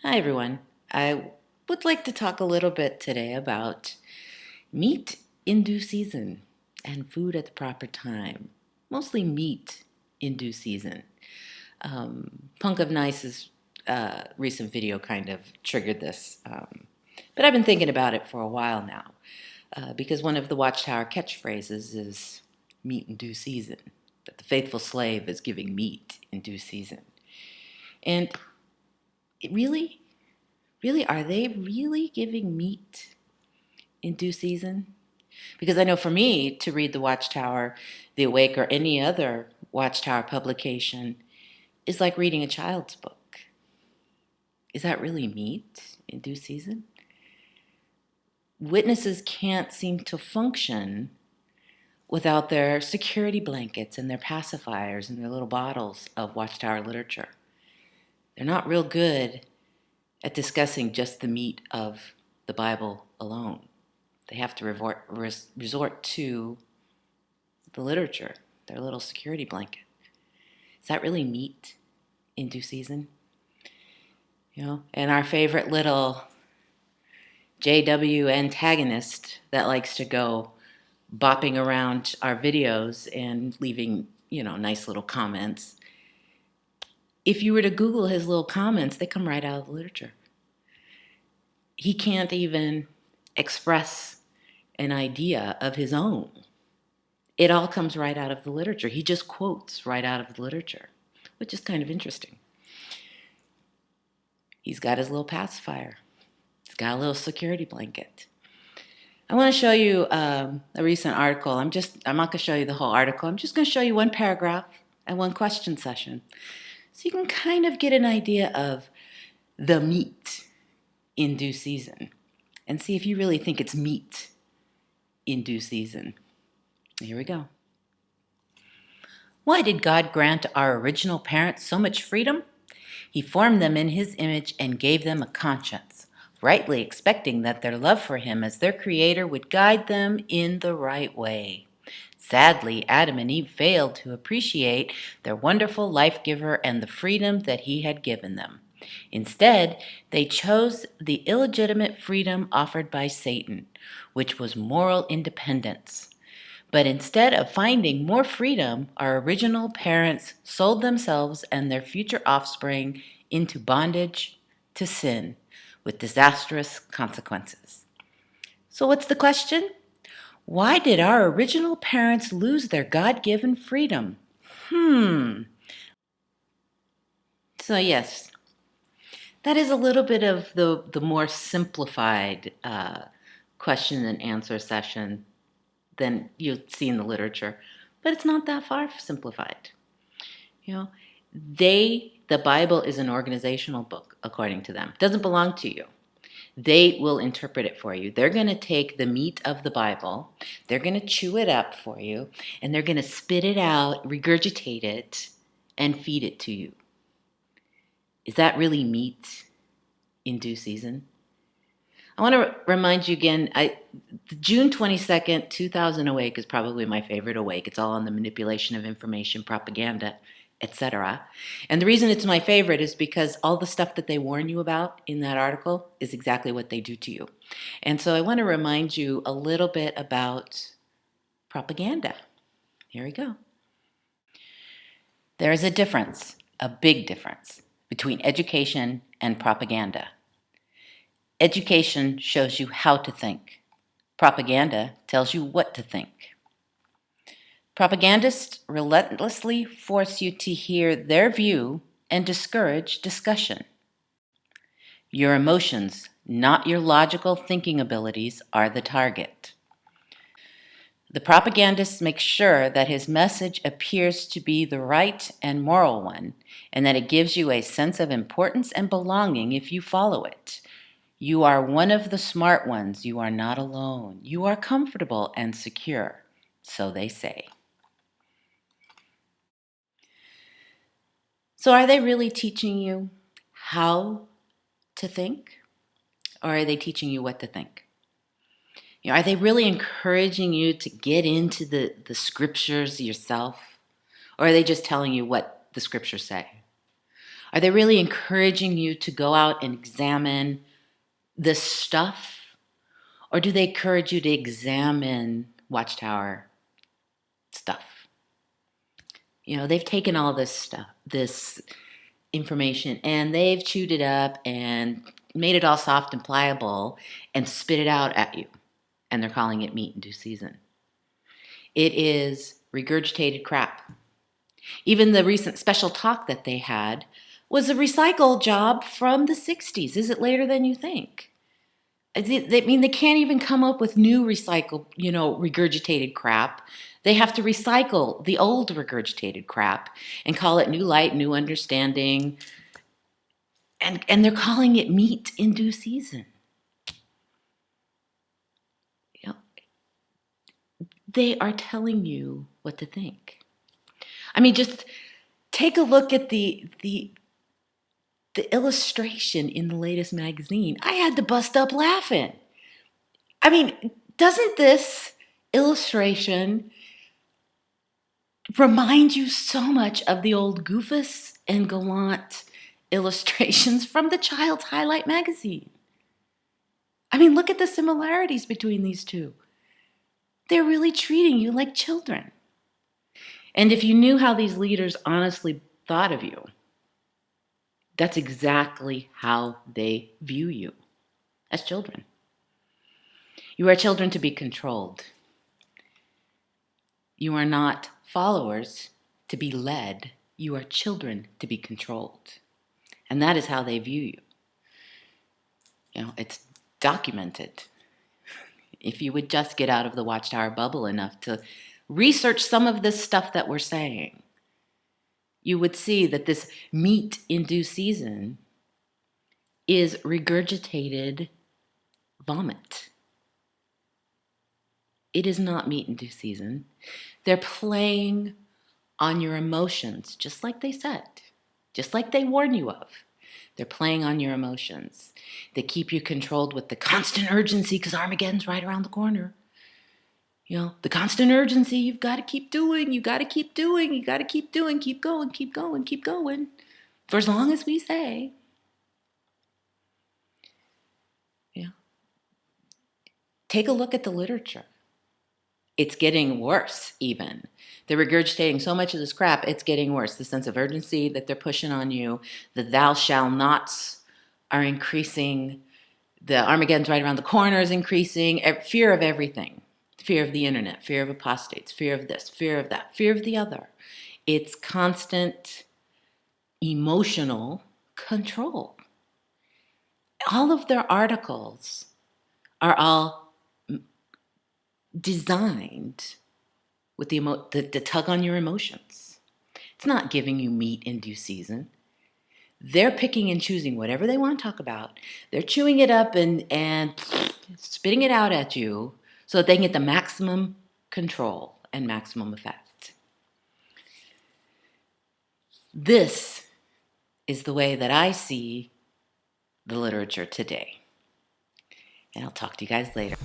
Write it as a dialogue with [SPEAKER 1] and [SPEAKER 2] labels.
[SPEAKER 1] Hi, everyone. I would like to talk a little bit today about meat in due season and food at the proper time. Mostly meat in due season. Punk of Nice's recent video kind of triggered this, but I've been thinking about it for a while now because one of the Watchtower catchphrases is meat in due season, that the faithful slave is giving meat in due season. And it really, really, are they really giving meat in due season? Because I know for me to read the Watchtower, The Awake, or any other Watchtower publication is like reading a child's book. Is that really meat in due season? Witnesses can't seem to function without their security blankets and their pacifiers and their little bottles of Watchtower literature. They're not real good at discussing just the meat of the Bible alone. They have to resort to the literature, their little security blanket. Is that really meat in due season? And our favorite little JW antagonist that likes to go bopping around our videos and leaving, nice little comments. If you were to Google his little comments, they come right out of the literature. He can't even express an idea of his own. It all comes right out of the literature. He just quotes right out of the literature, which is kind of interesting. He's got his little pacifier. He's got a little security blanket. I want to show you a recent article. I'm not going to show you the whole article. I'm just going to show you one paragraph and one question session. So you can kind of get an idea of the meat in due season and see if you really think it's meat in due season. Here we go. Why did God grant our original parents so much freedom? He formed them in His image and gave them a conscience, rightly expecting that their love for Him as their Creator would guide them in the right way. Sadly, Adam and Eve failed to appreciate their wonderful life-giver and the freedom that He had given them. Instead, they chose the illegitimate freedom offered by Satan, which was moral independence. But instead of finding more freedom, our original parents sold themselves and their future offspring into bondage to sin with disastrous consequences. So what's the question? Why did our original parents lose their God-given freedom? So yes, that is a little bit of the more simplified question and answer session than you'd see in the literature, but it's not that far simplified. The Bible is an organizational book, according to them. It doesn't belong to you. They will interpret it for you. They're going to take the meat of the Bible, they're going to chew it up for you, and they're going to spit it out, regurgitate it, and feed it to you. Is that really meat in due season? I want to remind you again, June 22nd, 2000 Awake is probably my favorite Awake. It's all on the manipulation of information, propaganda, etc. And the reason it's my favorite is because all the stuff that they warn you about in that article is exactly what they do to you. And so I want to remind you a little bit about propaganda. Here we go. There is a difference, a big difference, between education and propaganda. Education shows you how to think. Propaganda tells you what to think. Propagandists relentlessly force you to hear their view and discourage discussion. Your emotions, not your logical thinking abilities, are the target. The propagandist makes sure that his message appears to be the right and moral one, and that it gives you a sense of importance and belonging if you follow it. You are one of the smart ones. You are not alone. You are comfortable and secure, so they say. So are they really teaching you how to think? Or are they teaching you what to think? Are they really encouraging you to get into the scriptures yourself? Or are they just telling you what the scriptures say? Are they really encouraging you to go out and examine this stuff? Or do they encourage you to examine Watchtower stuff? You know, they've taken all this stuff, this information, and they've chewed it up and made it all soft and pliable and spit it out at you. And they're calling it meat in due season. It is regurgitated crap. Even the recent special talk that they had was a recycle job from the 60s. Is it later than you think? I mean, they can't even come up with new recycled, regurgitated crap. They have to recycle the old regurgitated crap and call it new light, new understanding. And they're calling it meat in due season. You know, they are telling you what to think. I mean, just take a look at the illustration in the latest magazine. I had to bust up laughing. I mean, doesn't this illustration remind you so much of the old Goofus and Gallant illustrations from the Child's Highlight magazine? I mean, look at the similarities between these two. They're really treating you like children. And if you knew how these leaders honestly thought of you, that's exactly how they view you as children. You are children to be controlled. You are not followers to be led. You are children to be controlled. And that is how they view you. It's documented. If you would just get out of the Watchtower bubble enough to research some of this stuff that we're saying, you would see that this meat in due season is regurgitated vomit. It is not meat in due season. They're playing on your emotions, just like they said, just like they warn you of. They're playing on your emotions. They keep you controlled with the constant urgency because Armageddon's right around the corner. The constant urgency, you've got to keep doing, you got to keep doing, you got to keep doing, keep going, keep going, keep going. For as long as we say. Take a look at the literature. It's getting worse, even. They're regurgitating so much of this crap, it's getting worse. The sense of urgency that they're pushing on you, the thou shall nots are increasing, the Armageddon's right around the corner is increasing, fear of everything. Fear of the internet, fear of apostates, fear of this, fear of that, fear of the other. It's constant emotional control. All of their articles are all designed with the tug on your emotions. It's not giving you meat in due season. They're picking and choosing whatever they want to talk about. They're chewing it up and spitting it out at you so that they can get the maximum control and maximum effect. This is the way that I see the literature today. And I'll talk to you guys later.